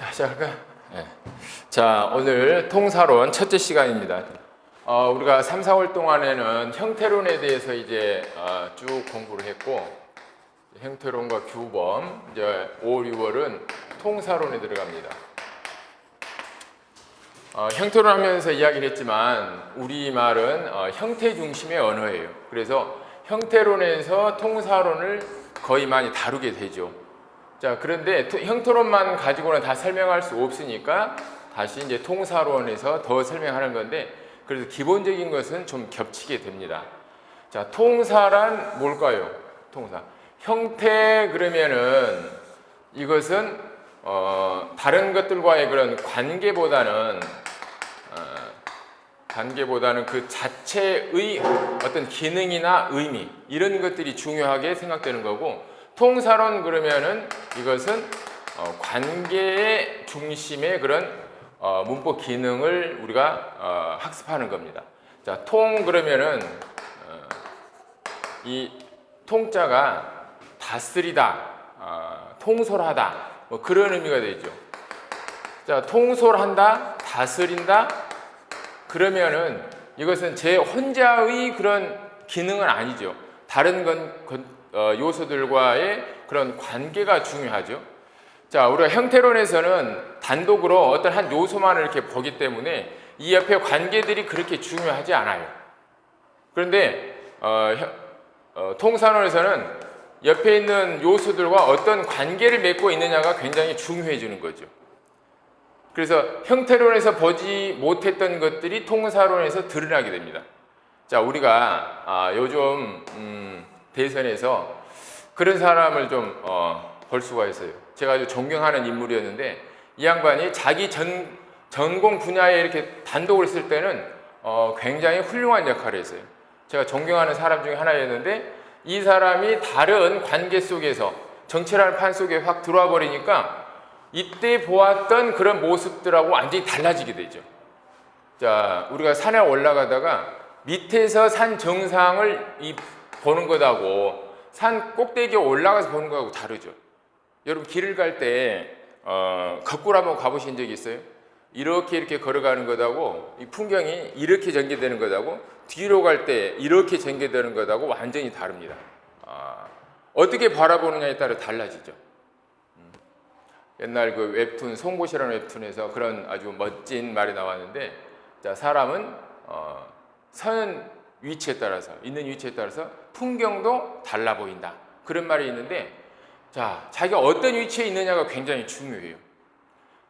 자, 시작할까요? 네. 자, 오늘 통사론 첫째 시간입니다. 우리가 3, 4월 동안에는 형태론에 대해서 이제 쭉 공부를 했고, 형태론과 규범, 이제 5, 6월은 통사론에 들어갑니다. 형태론 하면서 이야기를 했지만, 우리말은 형태 중심의 언어예요. 그래서 형태론에서 통사론을 거의 많이 다루게 되죠. 자, 그런데 형태론만 가지고는 다 설명할 수 없으니까 다시 이제 통사론에서 더 설명하는 건데, 그래서 기본적인 것은 좀 겹치게 됩니다. 자, 통사란 뭘까요? 통사. 형태 그러면은 이것은 다른 것들과의 그런 관계보다는 그 자체의 어떤 기능이나 의미 이런 것들이 중요하게 생각되는 거고, 통사론 그러면은 이것은 관계의 중심의 그런 문법 기능을 우리가 학습하는 겁니다. 자, 통 그러면은 이 통자가 다스리다, 통솔하다 뭐 그런 의미가 되죠. 자, 통솔한다, 다스린다 그러면은 이것은 제 혼자의 그런 기능은 아니죠. 다른 요소들과의 그런 관계가 중요하죠. 자, 우리가 형태론에서는 단독으로 어떤 한 요소만을 이렇게 보기 때문에 이 옆에 관계들이 그렇게 중요하지 않아요. 그런데 통사론에서는 옆에 있는 요소들과 어떤 관계를 맺고 있느냐가 굉장히 중요해지는 거죠. 그래서 형태론에서 보지 못했던 것들이 통사론에서 드러나게 됩니다. 자, 우리가 요즘 대선에서 그런 사람을 좀 볼 수가 있어요. 제가 아주 존경하는 인물이었는데, 이 양반이 자기 전공 분야에 이렇게 단독을 쓸 때는 굉장히 훌륭한 역할을 했어요. 제가 존경하는 사람 중에 하나였는데, 이 사람이 다른 관계 속에서 정치라는 판 속에 확 들어와 버리니까 이때 보았던 그런 모습들하고 완전히 달라지게 되죠. 자, 우리가 산에 올라가다가 밑에서 산 정상을 보는 것하고 산 꼭대기에 올라가서 보는 것하고 다르죠. 여러분, 길을 갈 때 거꾸로 한번 가보신 적이 있어요? 이렇게 걸어가는 것하고 이 풍경이 이렇게 전개되는 것하고 뒤로 갈 때 이렇게 전개되는 것하고 완전히 다릅니다. 어떻게 바라보느냐에 따라 달라지죠. 옛날 그 웹툰 송곳이라는 웹툰에서 그런 아주 멋진 말이 나왔는데, 자, 사람은 서는 위치에 따라서, 있는 위치에 따라서 풍경도 달라 보인다, 그런 말이 있는데, 자, 자기가 어떤 위치에 있느냐가 굉장히 중요해요.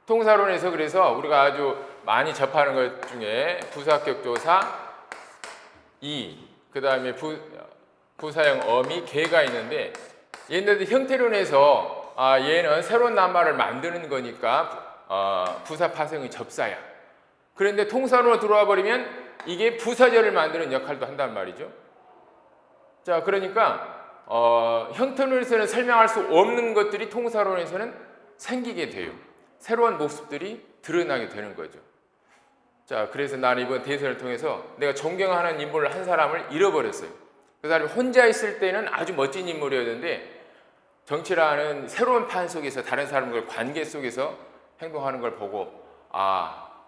통사론에서 그래서 우리가 아주 많이 접하는 것 중에 부사격조사, 그 다음에 부사형 어미, 개가 있는데, 얘네들 형태론에서 얘는 새로운 낱말을 만드는 거니까 부사 파생의 접사야. 그런데 통사론으로 들어와 버리면 이게 부사절을 만드는 역할도 한단 말이죠. 자, 그러니까 형태론에서는 설명할 수 없는 것들이 통사론에서는 생기게 돼요. 새로운 모습들이 드러나게 되는 거죠. 자, 그래서 나는 이번 대선을 통해서 내가 존경하는 인물을 한 사람을 잃어버렸어요. 그 사람이 혼자 있을 때는 아주 멋진 인물이었는데, 정치라는 새로운 판 속에서 다른 사람과 관계 속에서 행동하는 걸 보고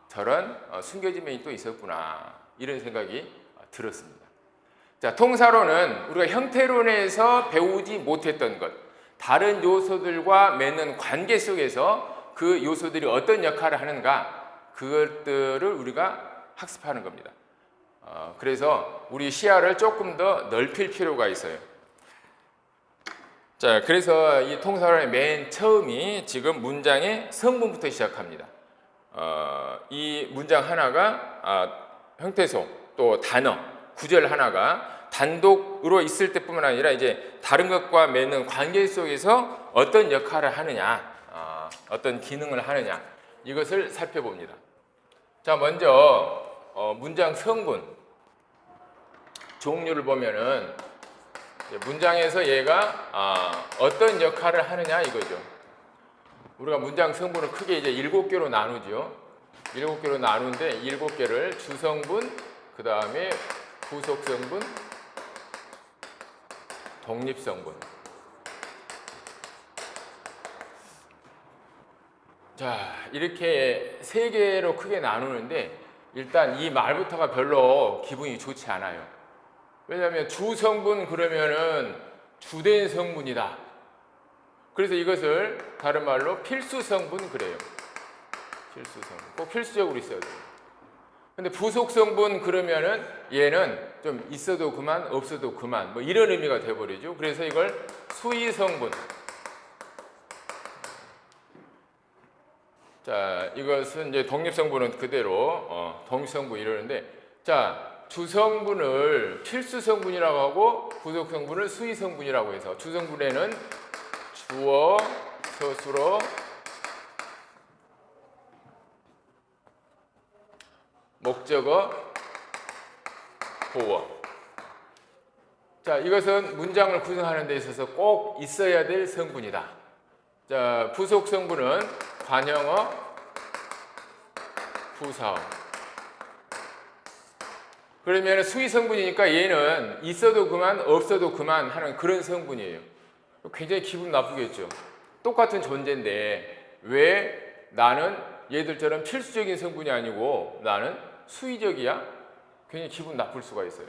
저런 숨겨진 면이 또 있었구나, 이런 생각이 들었습니다. 자, 통사론은 우리가 형태론에서 배우지 못했던 것, 다른 요소들과 맺는 관계 속에서 그 요소들이 어떤 역할을 하는가, 그것들을 우리가 학습하는 겁니다. 그래서 우리 시야를 조금 더 넓힐 필요가 있어요. 자, 그래서 이 통사론의 맨 처음이 지금 문장의 성분부터 시작합니다. 이 문장 하나가 형태소, 또 단어, 구절 하나가 단독으로 있을 때뿐만 아니라 이제 다른 것과 맺는 관계 속에서 어떤 역할을 하느냐, 어떤 기능을 하느냐, 이것을 살펴봅니다. 자, 먼저 문장 성분 종류를 보면은 문장에서 얘가 어떤 역할을 하느냐 이거죠. 우리가 문장 성분을 크게 이제 7개로 나누죠. 7개로 나누는데 7개를 주성분, 그 다음에 부속성분, 독립성분, 자, 이렇게 세 개로 크게 나누는데 일단 이 말부터가 별로 기분이 좋지 않아요. 왜냐하면 주성분 그러면은 주된 성분이다. 그래서 이것을 다른 말로 필수성분 그래요. 필수성분. 꼭 필수적으로 있어야 돼요. 근데 부속성분 그러면은 얘는 좀 있어도 그만 없어도 그만 뭐 이런 의미가 돼버리죠. 그래서 이걸 수의성분. 자, 이것은 이제 독립성분은 그대로 독립성분 이러는데, 자, 주성분을 필수성분이라고 하고 부속성분을 수의성분이라고 해서 주성분에는 주어, 서술어, 목적어, 보어. 자, 이것은 문장을 구성하는 데 있어서 꼭 있어야 될 성분이다. 자, 부속성분은 관형어, 부사어. 그러면 수의성분이니까 얘는 있어도 그만 없어도 그만 하는 그런 성분이에요. 굉장히 기분 나쁘겠죠. 똑같은 존재인데 왜 나는 얘들처럼 필수적인 성분이 아니고 나는 수의적이야? 굉장히 기분 나쁠 수가 있어요.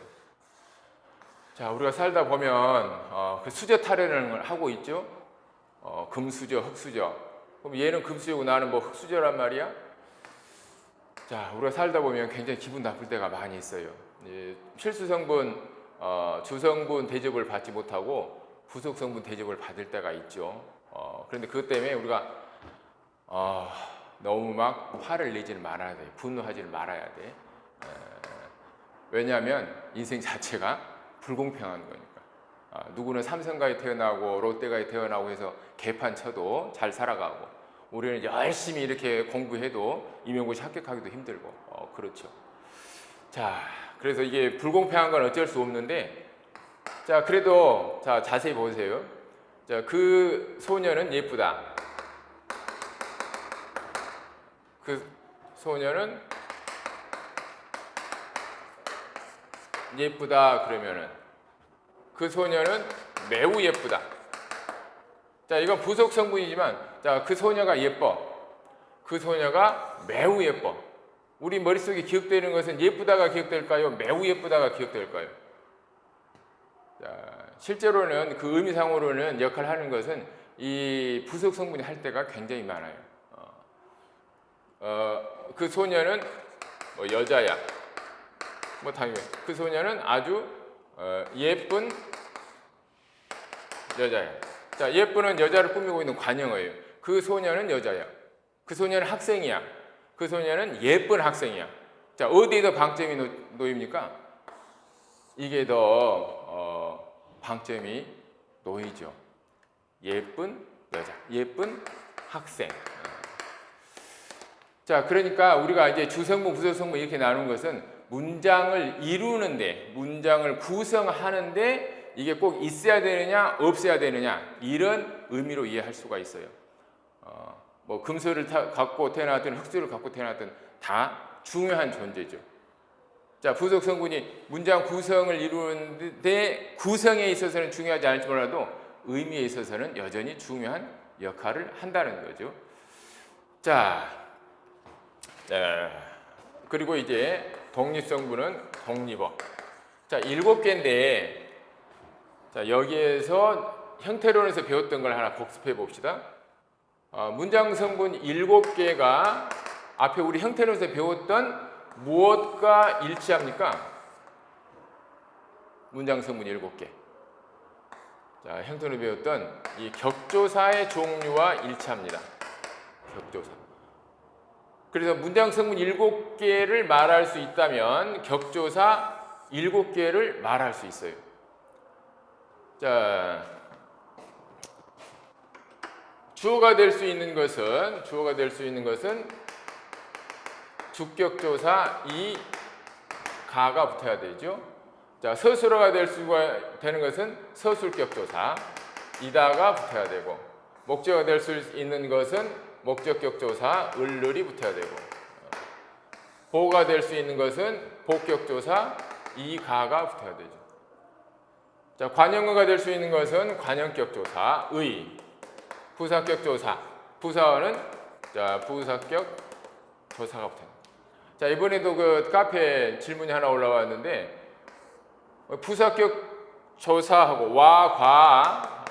자, 우리가 살다 보면 그 수저 타령을 하고 있죠. 금수저, 흑수저. 그럼 얘는 금수저고 나는 뭐 흑수저란 말이야? 자, 우리가 살다 보면 굉장히 기분 나쁠 때가 많이 있어요. 필수성분, 주성분 대접을 받지 못하고 부속성분 대접을 받을 때가 있죠. 그런데 그것 때문에 우리가 너무 막 화를 내지는 말아야 돼. 분노하지는 말아야 돼. 왜냐하면 인생 자체가 불공평한 거니까. 누구는 삼성가에 태어나고 롯데가에 태어나고 해서 개판 쳐도 잘 살아가고, 우리는 열심히 이렇게 공부해도 임용고시 합격하기도 힘들고 그렇죠. 자, 그래서 이게 불공평한 건 어쩔 수 없는데, 자, 그래도 자, 자세히 보세요. 자, 그 소녀는 예쁘다. 그 소녀는 예쁘다 그러면은 그 소녀는 매우 예쁘다. 자, 이건 부속 성분이지만, 자, 그 소녀가 예뻐. 그 소녀가 매우 예뻐. 우리 머릿속에 기억되는 것은 예쁘다가 기억될까요? 매우 예쁘다가 기억될까요? 자, 실제로는 그 의미상으로는 역할을 하는 것은 이 부속 성분이 할 때가 굉장히 많아요. 그 소녀는 뭐 여자야. 뭐 당연히 그 소녀는 아주 예쁜 여자야. 자, 예쁜은 여자를 꾸미고 있는 관형어예요. 그 소녀는 여자야. 그 소녀는 학생이야. 그 소녀는 예쁜 학생이야. 자, 어디에 더 방점이 놓입니까? 이게 더 방점이 놓이죠. 예쁜 여자, 예쁜 학생. 자, 그러니까 우리가 이제 주성분, 부속성분 이렇게 나누는 것은 문장을 이루는데, 문장을 구성하는데 이게 꼭 있어야 되느냐, 없어야 되느냐, 이런 의미로 이해할 수가 있어요. 뭐 금수를 갖고 태어났든 흑수를 갖고 태어났든 다 중요한 존재죠. 자, 부속성분이 문장 구성을 이루는데 구성에 있어서는 중요하지 않을지 몰라도 의미에 있어서는 여전히 중요한 역할을 한다는 거죠. 자, 그리고 이제 독립성분은 독립어. 자, 7개인데, 자, 여기에서 형태론에서 배웠던 걸 하나 복습해 봅시다. 문장 성분 7개가 앞에 우리 형태론에서 배웠던 무엇과 일치합니까? 문장 성분 7개. 자, 형태론에서 배웠던 이 격조사의 종류와 일치합니다. 격조사. 그래서 문장 성분 7개를 말할 수 있다면 격조사 7개를 말할 수 있어요. 자, 주어가 될 수 있는 것은 주격조사 이 가가 붙어야 되죠. 자, 서술어가 되는 것은 서술격조사 이다가 붙어야 되고, 목적어가 될 수 있는 것은 목적격조사 을을이 붙어야 되고, 보어가 될 수 있는 것은 복격조사 이 가가 붙어야 되죠. 자, 관형어가 될 수 있는 것은 관형격조사 의, 부사격조사 부사어는 자, 부사격 조사가 붙어요. 자, 이번에도 그 카페 질문이 하나 올라왔는데 부사격 조사하고 와, 과,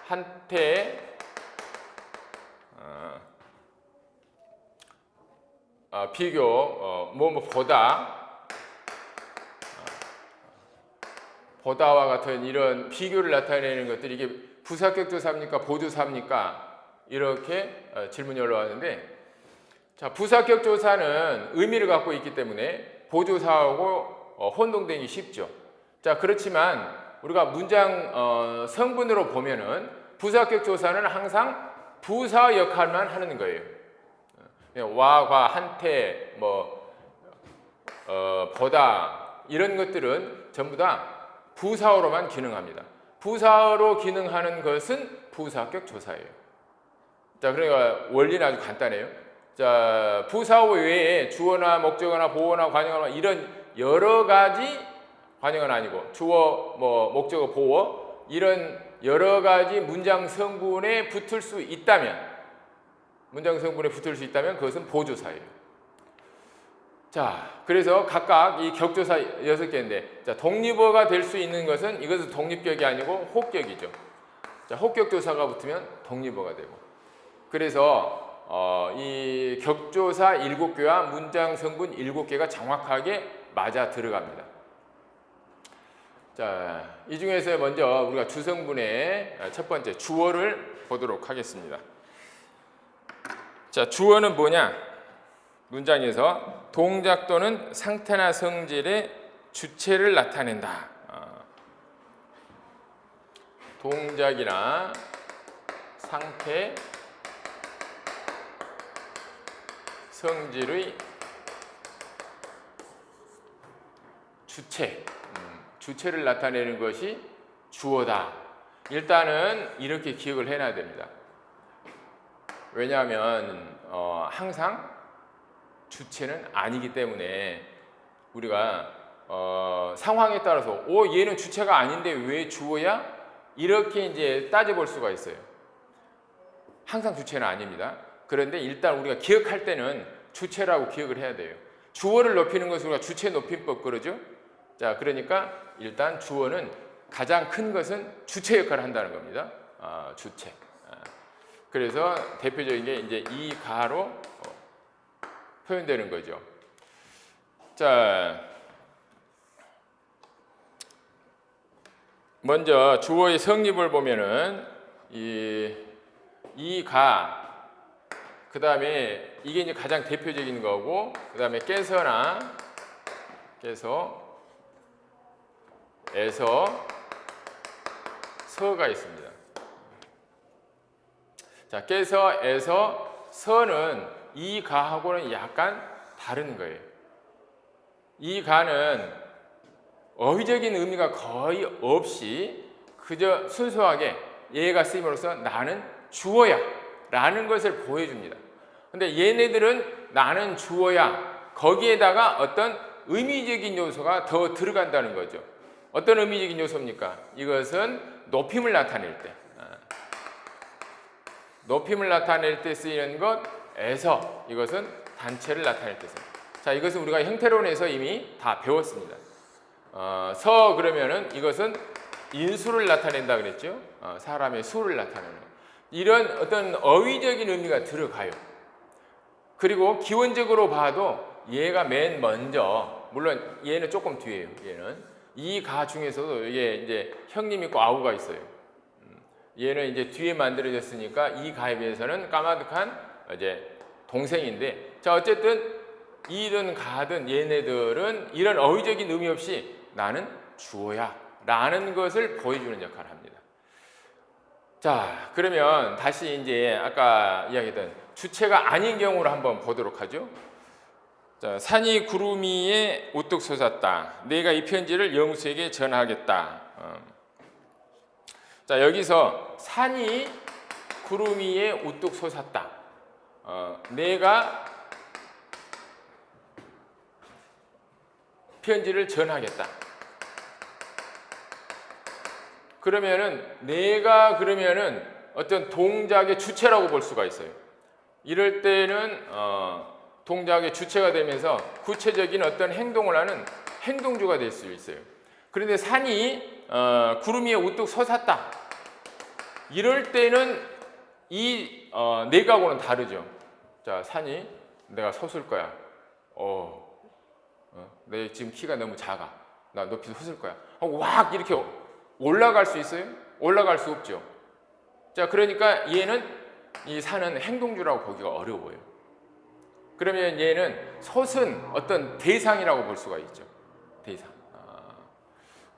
한테, 비교, 보다와 같은 이런 비교를 나타내는 것들이 이게 부사격 조사입니까? 보조사입니까? 이렇게 질문이 올라왔는데, 자, 부사격 조사는 의미를 갖고 있기 때문에 보조사하고 혼동되기 쉽죠. 자, 그렇지만 우리가 문장 성분으로 보면은 부사격 조사는 항상 부사 역할만 하는 거예요. 와, 과, 한테, 보다 이런 것들은 전부 다 부사어로만 기능합니다. 부사어로 기능하는 것은 부사격 조사예요. 자, 그러니까 원리는 아주 간단해요. 자, 부사어 외에 주어나 목적어나 보어나 관용어나 이런 여러 가지, 관용어는 아니고 주어, 목적어, 보어 이런 여러 가지 문장 성분에 붙을 수 있다면 그것은 보조사예요. 자, 그래서 각각 이 격조사 6개인데, 자, 독립어가 될 수 있는 것은 이것은 독립격이 아니고 혹격이죠. 자, 혹격조사가 붙으면 독립어가 되고. 그래서 이 격조사 7개와 문장 성분 7개가 정확하게 맞아 들어갑니다. 자, 이 중에서 먼저 우리가 주성분의 첫 번째 주어를 보도록 하겠습니다. 자, 주어는 뭐냐? 문장에서 동작 또는 상태나 성질의 주체를 나타낸다. 동작이나 상태, 성질의 주체를 나타내는 것이 주어다. 일단은 이렇게 기억을 해놔야 됩니다. 왜냐하면 항상 주체는 아니기 때문에 우리가 상황에 따라서 얘는 주체가 아닌데 왜 주어야? 이렇게 이제 따져볼 수가 있어요. 항상 주체는 아닙니다. 그런데 일단 우리가 기억할 때는 주체라고 기억을 해야 돼요. 주어를 높이는 것을 우리가 주체 높임법 그러죠. 자, 그러니까 일단 주어는 가장 큰 것은 주체 역할을 한다는 겁니다. 주체. 그래서 대표적인 게 이제 이 가로 표현되는 거죠. 자, 먼저 주어의 성립을 보면은 이 가, 그 다음에 이게 이제 가장 대표적인 거고, 그 다음에 깨서나, 에서, 서가 있습니다. 자, 깨서, 에서, 서는 이 가하고는 약간 다른 거예요. 이 가는 어휘적인 의미가 거의 없이 그저 순수하게 얘가 쓰임으로써 나는 주어야 라는 것을 보여줍니다. 근데 얘네들은 나는 주어야 거기에다가 어떤 의미적인 요소가 더 들어간다는 거죠. 어떤 의미적인 요소입니까? 이것은 높임을 나타낼 때, 높임을 나타낼 때 쓰이는 것에서 이것은 단체를 나타낼 때 씁니다. 자, 이것은 우리가 형태론에서 이미 다 배웠습니다. 서 그러면은 이것은 인수를 나타낸다 그랬죠. 사람의 수를 나타내는 것. 이런 어떤 어휘적인 의미가 들어가요. 그리고 기원적으로 봐도 얘가 맨 먼저, 물론 얘는 조금 뒤에요. 얘는 이 가 중에서도 이게 이제 형님 있고 아우가 있어요. 얘는 이제 뒤에 만들어졌으니까 이 가에 비해서는 까마득한 이제 동생인데, 자, 어쨌든 이든 가든 얘네들은 이런 어휘적인 의미 없이 나는 주어야 라는 것을 보여주는 역할을 합니다. 자, 그러면 다시 이제 아까 이야기했던 주체가 아닌 경우를 한번 보도록 하죠. 자, 산이 구름이에 우뚝 솟았다. 내가 이 편지를 영수에게 전하겠다. 자, 여기서 산이 구름 위에 우뚝 솟았다. 내가 편지를 전하겠다. 그러면은 내가 그러면은 어떤 동작의 주체라고 볼 수가 있어요. 이럴 때는 동작의 주체가 되면서 구체적인 어떤 행동을 하는 행동주가 될 수 있어요. 그런데 산이 구름 위에 우뚝 솟았다. 이럴 때는 이 내각으로는 다르죠. 자, 산이 내가 솟을 거야. 내 지금 키가 너무 작아. 나 높이 솟을 거야. 하고 왁 이렇게 올라갈 수 있어요? 올라갈 수 없죠. 자, 그러니까 얘는 이 산은 행동주라고 보기가 어려워요. 그러면 얘는 솟은 어떤 대상이라고 볼 수가 있죠. 대상.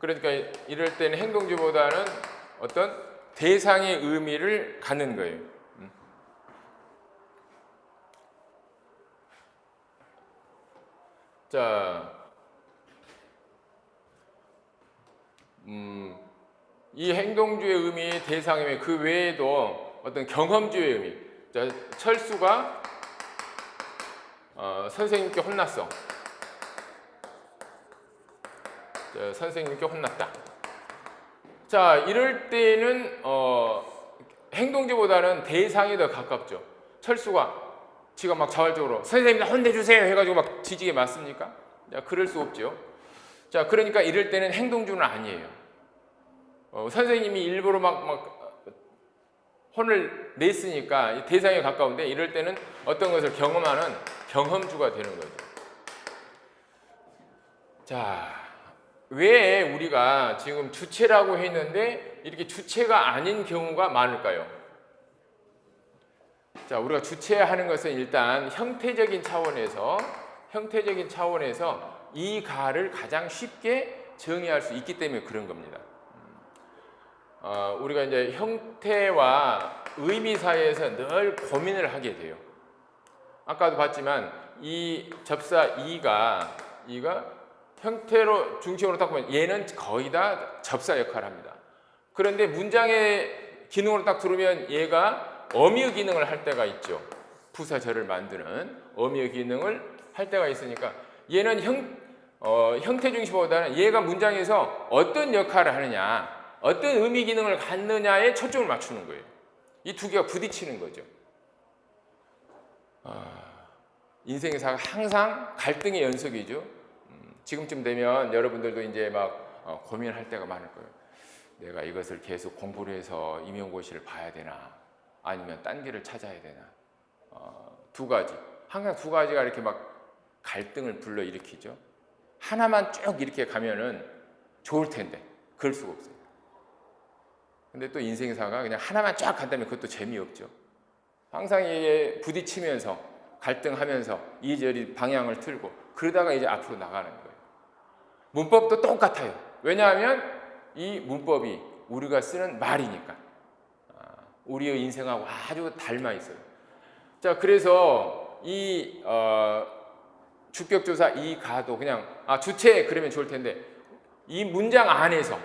그러니까 이럴 때는 행동주보다는 어떤 대상의 의미를 갖는 거예요. 자, 이 행동주의 의미, 대상의 의미, 그 외에도 어떤 경험주의 의미. 자, 철수가 선생님께 혼났어. 자, 선생님께 혼났다. 자, 이럴 때는 행동주보다는 대상이 더 가깝죠. 철수가 지가 막 자발적으로 선생님 나 혼내주세요 해가지고 막 뒤지게 맞습니까? 자, 그럴 수 없죠. 자, 그러니까 이럴 때는 행동주는 아니에요. 선생님이 일부러 막 혼을 냈으니까 대상에 가까운데 이럴 때는 어떤 것을 경험하는 경험주가 되는 거죠. 자, 왜 우리가 지금 주체라고 했는데 이렇게 주체가 아닌 경우가 많을까요? 자, 우리가 주체하는 것은 일단 형태적인 차원에서 이 가를 가장 쉽게 정의할 수 있기 때문에 그런 겁니다. 우리가 이제 형태와 의미 사이에서 늘 고민을 하게 돼요. 아까도 봤지만 이 접사 이가 형태로 중심으로 딱 보면 얘는 거의 다 접사 역할을 합니다. 그런데 문장의 기능으로 딱 들으면 얘가 어미의 기능을 할 때가 있죠. 부사절을 만드는 어미의 기능을 할 때가 있으니까 얘는 형태 중심보다는 얘가 문장에서 어떤 역할을 하느냐, 어떤 의미 기능을 갖느냐에 초점을 맞추는 거예요. 이 두 개가 부딪히는 거죠. 인생사가 항상 갈등의 연속이죠. 지금쯤 되면 여러분들도 이제 막 고민할 때가 많을 거예요. 내가 이것을 계속 공부를 해서 임용고시를 봐야 되나, 아니면 딴 길을 찾아야 되나. 두 가지. 항상 두 가지가 이렇게 막 갈등을 불러일으키죠. 하나만 쭉 이렇게 가면은 좋을 텐데 그럴 수가 없어요. 근데 또 인생사가 그냥 하나만 쫙 간다면 그것도 재미없죠. 항상 이게 부딪히면서 갈등하면서 이리저리 방향을 틀고 그러다가 이제 앞으로 나가는 거예요. 문법도 똑같아요. 왜냐하면 이 문법이 우리가 쓰는 말이니까. 우리의 인생하고 아주 닮아 있어요. 자, 그래서 이 주격조사 이 가도 그냥 주체 그러면 좋을 텐데 이 문장 안에서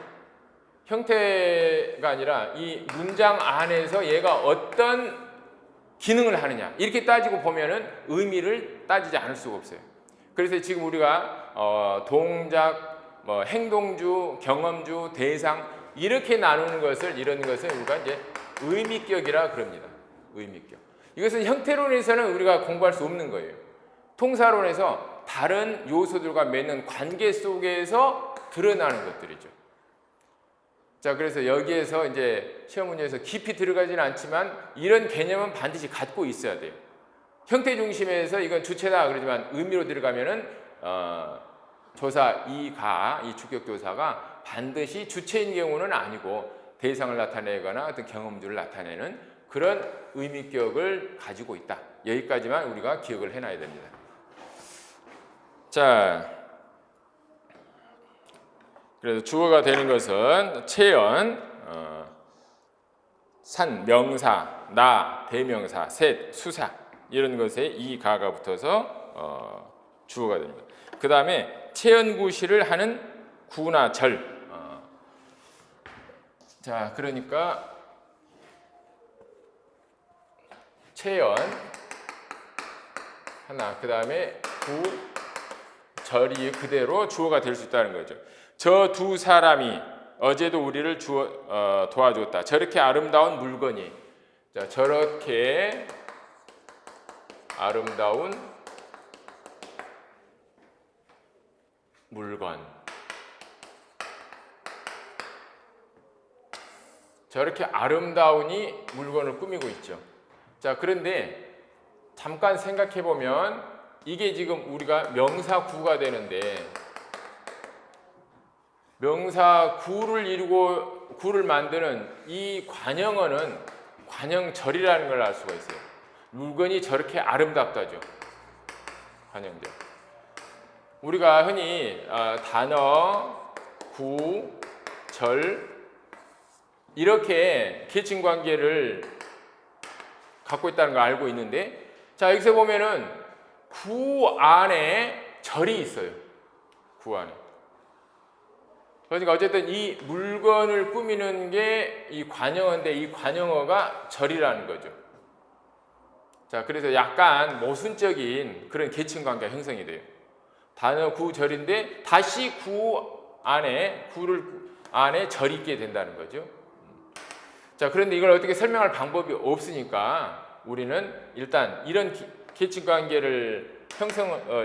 형태가 아니라 이 문장 안에서 얘가 어떤 기능을 하느냐 이렇게 따지고 보면은 의미를 따지지 않을 수가 없어요. 그래서 지금 우리가 동작, 행동주, 경험주, 대상 이렇게 나누는 것을 이런 것을 우리가 이제 의미격이라 그럽니다. 의미격. 이것은 형태론에서는 우리가 공부할 수 없는 거예요. 통사론에서 다른 요소들과 맺는 관계 속에서 드러나는 것들이죠. 자, 그래서 여기에서 이제 시험 문제에서 깊이 들어가지는 않지만 이런 개념은 반드시 갖고 있어야 돼요. 형태 중심에서 이건 주체다 그러지만 의미로 들어가면은 조사 이 주격 조사가 반드시 주체인 경우는 아니고 대상을 나타내거나 어떤 경험들을 나타내는 그런 의미격을 가지고 있다. 여기까지만 우리가 기억을 해놔야 됩니다. 자, 그래서 주어가 되는 것은 체연, 산, 명사, 나, 대명사, 셋, 수사 이런 것에 이 가가 붙어서 주어가 됩니다. 그 다음에 체연구시를 하는 구나 절. 자, 그러니까 체연 하나, 그 다음에 구, 절이 그대로 주어가 될 수 있다는 거죠. 저 두 사람이 어제도 우리를 도와줬다. 저렇게 아름다운 물건이, 자, 저렇게 아름다운 물건. 저렇게 아름다우니 물건을 꾸미고 있죠. 자, 그런데 잠깐 생각해 보면 이게 지금 우리가 명사 구가 되는데 명사 구를 이루고 구를 만드는 이 관형어는 관형절이라는 걸 알 수가 있어요. 물건이 저렇게 아름답다죠. 관형절. 우리가 흔히 단어, 구, 절 이렇게 계층 관계를 갖고 있다는 걸 알고 있는데, 자, 여기서 보면은 구 안에 절이 있어요. 구 안에. 그러니까 어쨌든 이 물건을 꾸미는 게 이 관형어인데 이 관형어가 절이라는 거죠. 자, 그래서 약간 모순적인 그런 계층 관계가 형성이 돼요. 단어 구 절인데 다시 구 안에 구를 안에 절이 있게 된다는 거죠. 자, 그런데 이걸 어떻게 설명할 방법이 없으니까 우리는 일단 이런 계층 관계를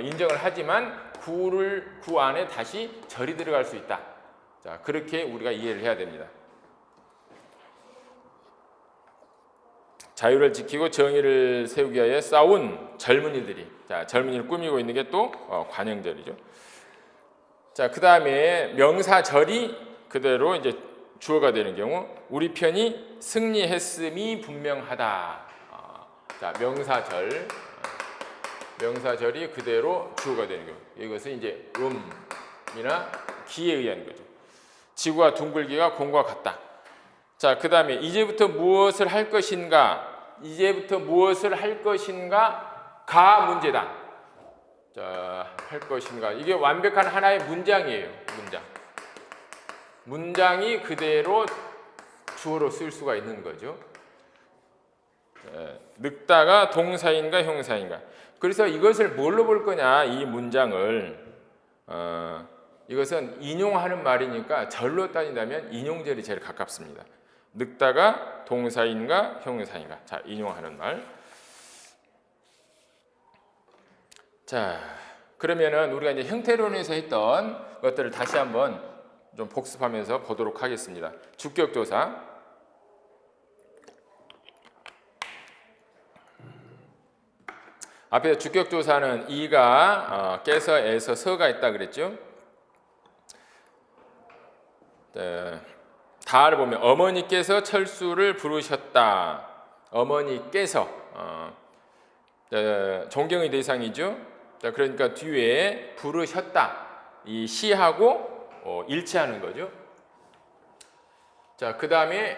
인정을 하지만 구 안에 다시 절이 들어갈 수 있다. 자, 그렇게 우리가 이해를 해야 됩니다. 자유를 지키고 정의를 세우기 위하여 싸운 젊은이들이, 자, 젊은이를 꾸미고 있는 게 또 관형절이죠. 자, 그 다음에 명사절이 그대로 이제 주어가 되는 경우 우리 편이 승리했음이 분명하다. 자, 명사절이 그대로 주어가 되는 경우 이것은 이제 음이나 기에 의한 거죠. 지구와 둥글기가 공과 같다. 자, 그 다음에 이제부터 무엇을 할 것인가? 이제부터 무엇을 할 것인가가 문제다. 자, 할 것인가? 이게 완벽한 하나의 문장이에요. 문장이 그대로 주어로 쓸 수가 있는 거죠. 늙다가 동사인가 형사인가? 그래서 이것을 뭘로 볼 거냐? 이 문장을 이것은 인용하는 말이니까 절로 따진다면 인용절이 제일 가깝습니다. 늙다가 동사인가 형사인가? 자, 인용하는 말. 자, 그러면은 우리가 이제 형태론에서 했던 것들을 다시 한번 좀 복습하면서 보도록 하겠습니다. 주격조사. 앞에 주격조사는 이가 깨서 에서 서가 있다 그랬죠. 다를 보면 어머니께서 철수를 부르셨다. 어머니께서 존경의 대상이죠. 자, 그러니까 뒤에 부르셨다. 이 시하고 일치하는 거죠. 자, 그 다음에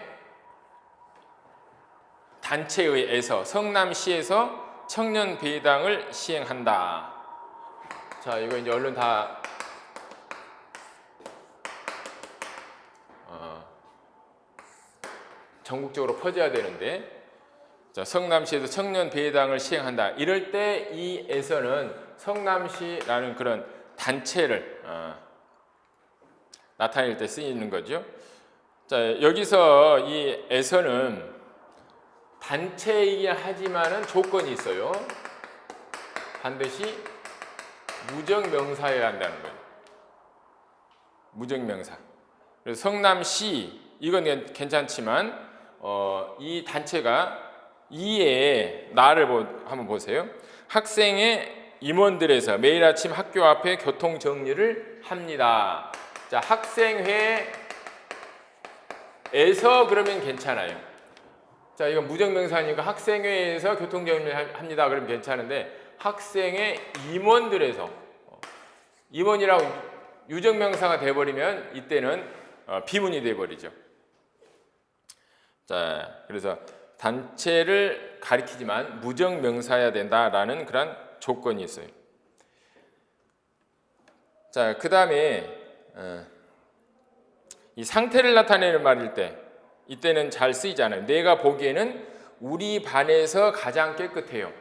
단체의 에서 성남시에서 청년 배당을 시행한다. 자, 이거 이제 얼른 다 전국적으로 퍼져야 되는데, 자, 성남시에서 청년 배당을 시행한다. 이럴 때 이 에서는 성남시라는 그런 단체를 나타낼 때 쓰이는 거죠. 자, 여기서 이 에서는 단체이긴 하지만은 조건이 있어요. 반드시 무정명사여야 한다는 거예요. 무정명사. 그래서 성남시 이건 괜찮지만 이 단체가 이에 나를 한번 보세요. 학생의 임원들에서 매일 아침 학교 앞에 교통 정리를 합니다. 자, 학생회에서 그러면 괜찮아요. 자, 이건 무정명사니까 학생회에서 교통 정리를 합니다. 그러면 괜찮은데 학생의 임원들에서 임원이라고 유정명사가 돼버리면 이때는 비문이 돼버리죠. 자, 그래서 단체를 가리키지만 무정명사여야 된다라는 그런 조건이 있어요. 자, 그 다음에 이 상태를 나타내는 말일 때 이때는 잘 쓰이지 않아요. 내가 보기에는 우리 반에서 가장 깨끗해요.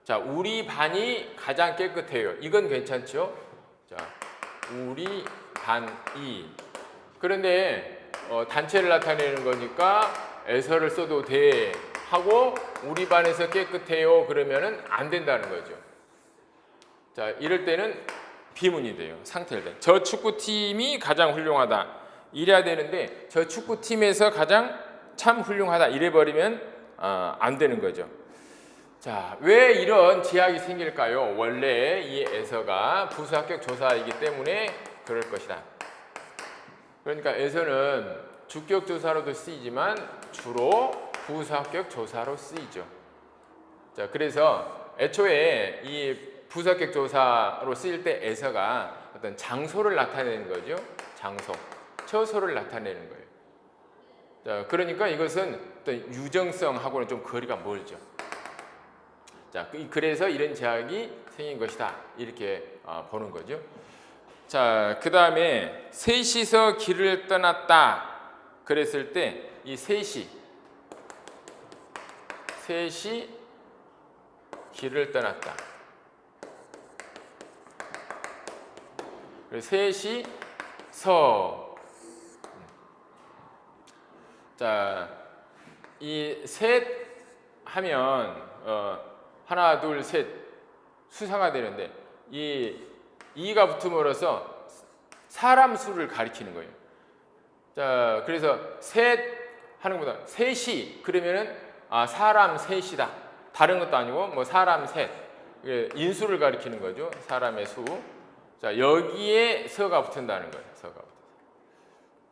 자, 우리 반이 가장 깨끗해요. 이건 괜찮죠? 자, 우리 반이. 그런데 단체를 나타내는 거니까 에서를 써도 돼 하고 우리 반에서 깨끗해요. 그러면은 안 된다는 거죠. 자, 이럴 때는 비문이 돼요. 상태를 돼. 저 축구팀이 가장 훌륭하다. 이래야 되는데 저 축구팀에서 가장 참 훌륭하다. 이래 버리면 안 되는 거죠. 자, 왜 이런 제약이 생길까요? 원래 이 에서가 부수합격 조사이기 때문에 그럴 것이다. 그러니까 에서는 주격 조사로도 쓰이지만 주로 부수합격 조사로 쓰이죠. 자, 그래서 애초에 이 부수합격 조사로 쓰일 때 에서가 어떤 장소를 나타내는 거죠. 장소, 처소를 나타내는 거예요. 자, 그러니까 이것은 어떤 유정성하고는 좀 거리가 멀죠. 자, 그래서 이런 제약이 생긴 것이다. 이렇게 보는 거죠. 자, 그 다음에 셋이서 길을 떠났다. 그랬을 때 이 셋이 길을 떠났다. 셋이 서. 자, 이 셋 하면 하나, 둘, 셋 수사가 되는데 이 이가 붙음으로써 사람 수를 가리키는 거예요. 자, 그래서 셋 하는 것보다 셋이 그러면은 사람 셋이다. 다른 것도 아니고 뭐 사람 셋 인수를 가리키는 거죠. 사람의 수. 자, 여기에 서가 붙는다는 거예요. 서가 붙어서.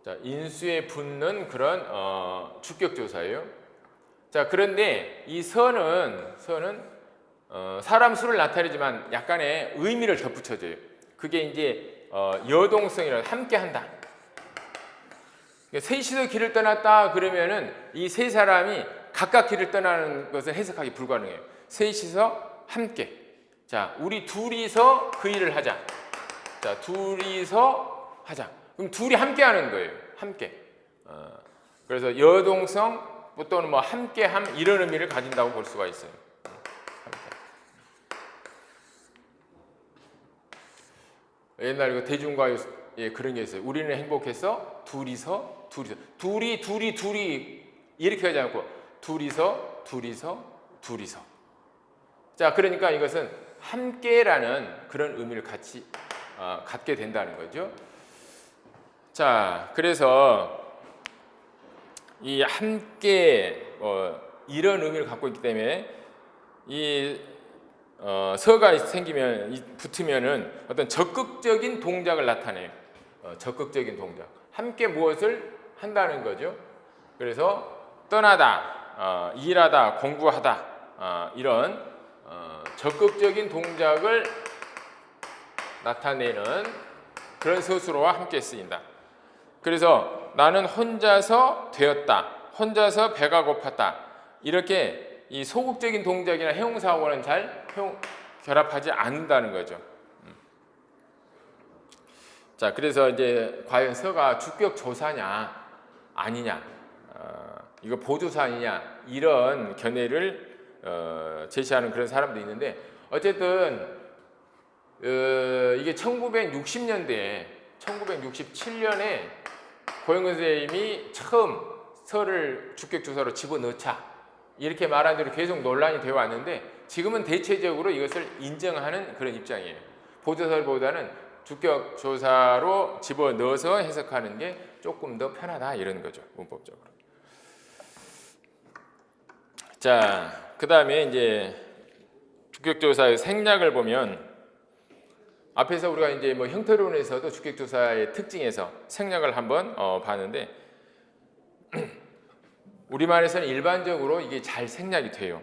자, 인수에 붙는 그런 주격 조사예요. 자, 그런데 이 서는 사람 수를 나타내지만 약간의 의미를 덧붙여줘요. 그게 이제 여동성이라 함께한다. 셋이서 길을 떠났다 그러면은 이 세 사람이 각각 길을 떠나는 것을 해석하기 불가능해요. 셋이서 함께. 자, 우리 둘이서 그 일을 하자. 자, 둘이서 하자. 그럼 둘이 함께 하는 거예요. 함께. 그래서 여동성 또는 뭐 함께함 이런 의미를 가진다고 볼 수가 있어요. 옛날에 그 대중가요에 그런 게 있어요. 우리는 행복해서 둘이서 둘이 이렇게 하지 않고 둘이서. 자, 그러니까 이것은 함께라는 그런 의미를 같이 갖게 된다는 거죠. 자, 그래서 이 함께 이런 의미를 갖고 있기 때문에 이 서가 생기면 붙으면은 어떤 적극적인 동작을 나타내요. 적극적인 동작. 함께 무엇을 한다는 거죠. 그래서 떠나다, 일하다, 공부하다 이런 적극적인 동작을 나타내는 그런 서술어와 함께 쓰인다. 그래서 나는 혼자서 되었다. 혼자서 배가 고팠다. 이렇게 이 소극적인 동작이나 형용사하고는 잘 결합하지 않는다는 거죠. 자, 그래서 이제 과연 서가 주격 조사냐 아니냐, 이거 보조사 아니냐 이런 견해를 제시하는 그런 사람도 있는데 어쨌든 이게 1960년대에 1967년에 고영근 선생님이 처음 서를 주격 조사로 집어넣자 이렇게 말한 대로 계속 논란이 되어 왔는데 지금은 대체적으로 이것을 인정하는 그런 입장이에요. 보조설보다는 주격 조사로 집어넣어서 해석하는 게 조금 더 편하다 이런 거죠. 문법적으로. 자, 그 다음에 이제 주격 조사의 생략을 보면 앞에서 우리가 이제 뭐 형태론에서도 주격 조사의 특징에서 생략을 한번 봤는데 우리말에서는 일반적으로 이게 잘 생략이 돼요.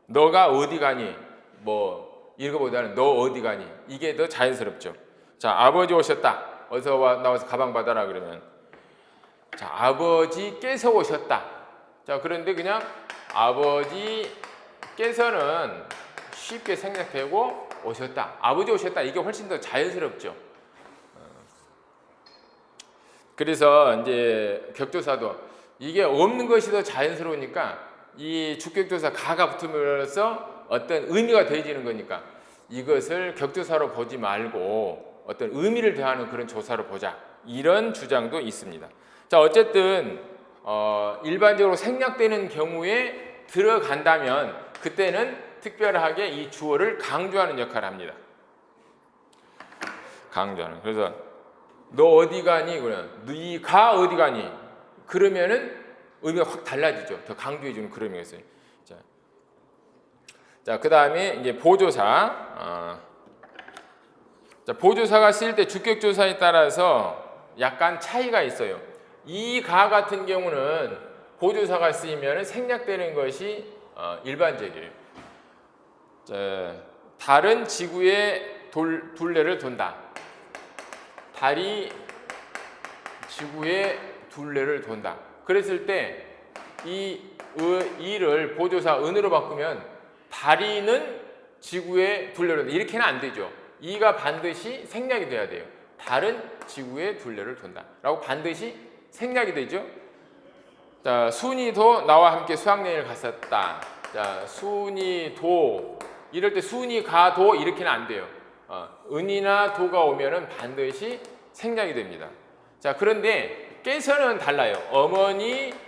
너가 어디 가니? 뭐 이거보다는 너 어디 가니? 이게 더 자연스럽죠. 자, 아버지 오셨다. 어서 나와서 가방 받아라 그러면 자, 아버지께서 오셨다. 자, 그런데 그냥 아버지께서는 쉽게 생략되고 오셨다. 아버지 오셨다. 이게 훨씬 더 자연스럽죠. 그래서 이제 격조사도 이게 없는 것이 더 자연스러우니까 이 주격조사 가가 붙으면서 어떤 의미가 더해지는 거니까 이것을 격조사로 보지 말고 어떤 의미를 더하는 그런 조사로 보자. 이런 주장도 있습니다. 자, 어쨌든 일반적으로 생략되는 경우에 들어간다면 그때는 특별하게 이 주어를 강조하는 역할을 합니다. 강조하는. 그래서 너 어디 가니? 그러면 네가 어디 가니? 그러면은 의미가 확 달라지죠. 더 강조해 주는 그런 의미가 있어요. 자, 그다음에 이제 보조사. 자, 보조사가 쓰일 때 주격조사에 따라서 약간 차이가 있어요. 이 가 같은 경우는 보조사가 쓰이면 생략되는 것이 일반적이에요. 자, 달은 지구의 둘레를 돈다. 달이 지구의 둘레를 돈다. 그랬을 때 이를 보조사 은으로 바꾸면 다리는 지구의 둘레를 돈다. 이렇게는 안 되죠. 이가 반드시 생략이 돼야 돼요. 달은 지구의 둘레를 돈다. 라고 반드시 생략이 되죠. 자, 순이도 나와 함께 수학여행을 갔었다. 자, 순이도 이럴 때 순이가 도 이렇게는 안 돼요. 은이나 도가 오면은 반드시 생략이 됩니다. 자, 그런데 깨서는 달라요. 어머니께서는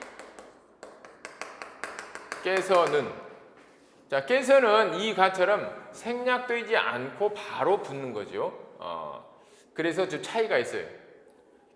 자, 깨서는 이 가처럼 생략되지 않고 바로 붙는 거죠. 그래서 좀 차이가 있어요.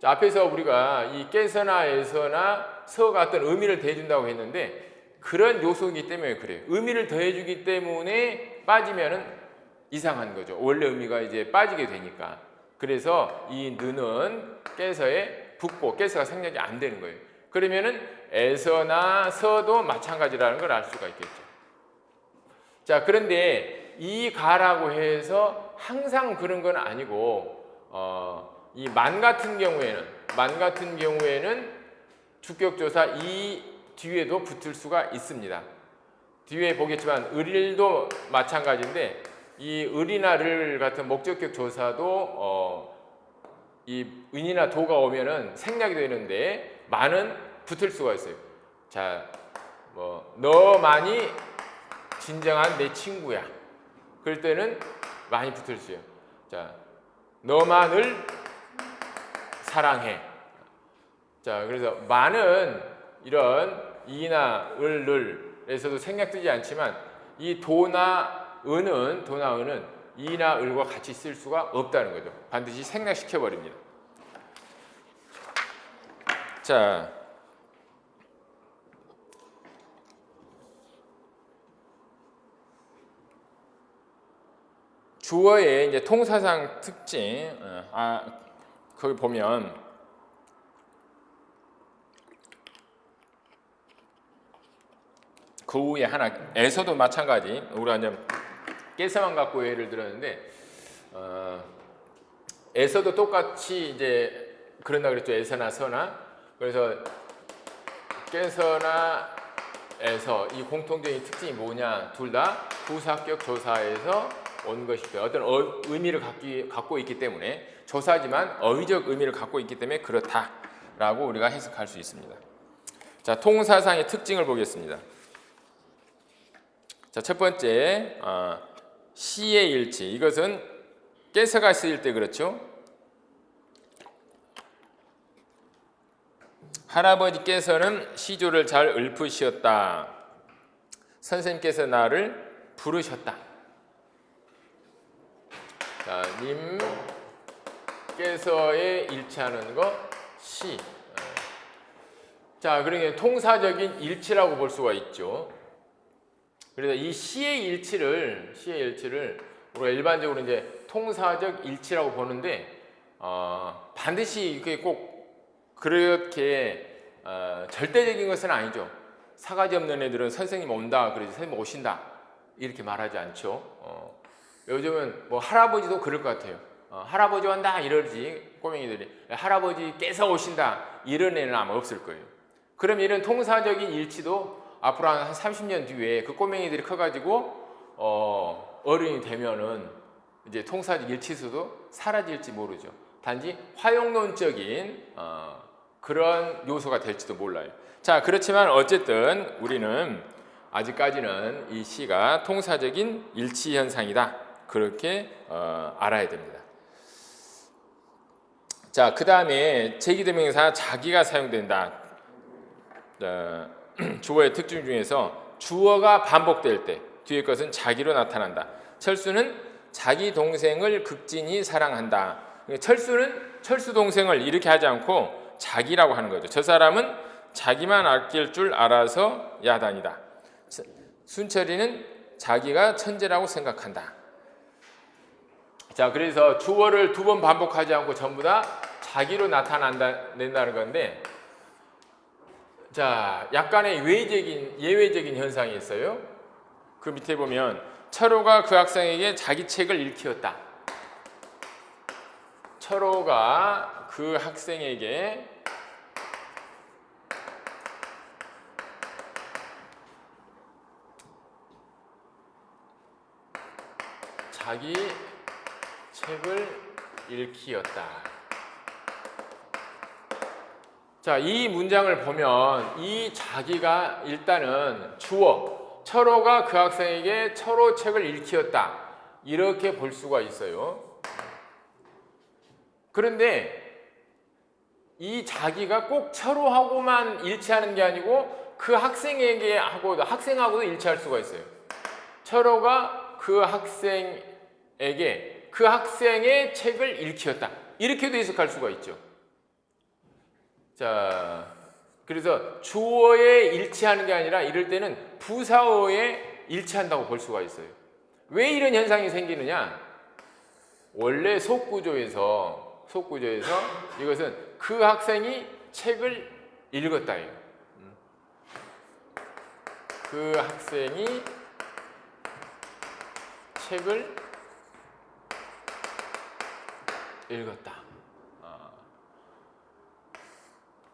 자, 앞에서 우리가 이 깨서나 에서나 서가 어떤 의미를 더해준다고 했는데 그런 요소이기 때문에 그래요. 의미를 더해주기 때문에 빠지면은 이상한 거죠. 원래 의미가 이제 빠지게 되니까. 그래서 이 느는 깨서에 붙고 깨서가 생략이 안 되는 거예요. 그러면은 에서나 서도 마찬가지라는 걸 알 수가 있겠죠. 자, 그런데 이 가라고 해서 항상 그런 건 아니고 이 만 같은 경우에는 주격조사 이 뒤에도 붙을 수가 있습니다. 뒤에 보겠지만 을도 마찬가지인데 이 을이나 를 같은 목적격 조사도 이 은이나 도가 오면은 생략이 되는데 만은 붙을 수가 있어요. 자, 너만이 진정한 내 친구야. 그럴 때는 많이 붙을 수 있어요. 자, 너만을 사랑해. 자, 그래서 만은 이런 이나 을에서도 생략되지 않지만 이 도나 은은 이나 을과 같이 쓸 수가 없다는 거죠. 반드시 생략시켜 버립니다. 자, 주어의 이제 통사상 특징, 거기 보면 그 후에 하나, 에서도 마찬가지. 우리가 이제 깨서만 갖고 예를 들었는데, 에서도 똑같이 이제 그런다 그랬죠. 에서나 서나. 그래서 깨서나 에서 이 공통적인 특징이 뭐냐? 둘 다 부사격 조사에서 온 것이죠. 어떤 의미를 갖고 있기 때문에 조사지만 어휘적 의미를 갖고 있기 때문에 그렇다라고 우리가 해석할 수 있습니다. 자, 통사상의 특징을 보겠습니다. 자, 첫 번째 시의 일치. 이것은 깨서가 쓰일 때 그렇죠. 할아버지께서는 시조를 잘 읊으셨다. 선생님께서 나를 부르셨다. 자, 님께서의 일치하는 거 시. 자, 그러니까 통사적인 일치라고 볼 수가 있죠. 그래서 이 시의 일치를 우리가 일반적으로 이제 통사적 일치라고 보는데 반드시 이게 꼭 그렇게 절대적인 것은 아니죠. 사가지 없는 애들은 선생님 온다, 그래서 선생님 오신다 이렇게 말하지 않죠. 요즘은 뭐 할아버지도 그럴 것 같아요. 할아버지 온다 이러지 꼬맹이들이. 할아버지께서 오신다 이런 애는 아마 없을 거예요. 그럼 이런 통사적인 일치도 앞으로 한 30년 뒤에 그 꼬맹이들이 커가지고 어른이 되면은 이제 통사적 일치수도 사라질지 모르죠. 단지 화용론적인 그런 요소가 될지도 몰라요. 자, 그렇지만 어쨌든 우리는 아직까지는 이 시가 통사적인 일치 현상이다. 그렇게 알아야 됩니다. 자, 그 다음에 제기대명사 자기가 사용된다. 주어의 특징 중에서 주어가 반복될 때 뒤에 것은 자기로 나타난다. 철수는 자기 동생을 극진히 사랑한다. 철수는 철수 동생을 이렇게 하지 않고 자기라고 하는 거죠. 저 사람은 자기만 아낄 줄 알아서 야단이다. 순철이는 자기가 천재라고 생각한다. 자, 그래서 주어를 두 번 반복하지 않고 전부 다 자기로 나타낸다는 건데, 자, 약간의 예외적인 현상이 있어요. 그 밑에 보면 철호가 그 학생에게 자기 책을 일키웠다. 철호가 그 학생에게 자기 책을 일키웠다. 자, 이 문장을 보면 이 자기가 일단은 주어, 철호가 그 학생에게 철호 책을 일키웠다. 이렇게 볼 수가 있어요. 그런데 이 자기가 꼭 철호하고만 일치하는 게 아니고 그 학생에게 학생하고도 일치할 수가 있어요. 철호가 그 학생에게 그 학생의 책을 일키웠다. 이렇게도 해석할 수가 있죠. 자, 그래서 주어에 일치하는 게 아니라 이럴 때는 부사어에 일치한다고 볼 수가 있어요. 왜 이런 현상이 생기느냐? 원래 속구조에서 이것은 그 학생이 책을 읽었다예요. 그 학생이 책을 읽었다.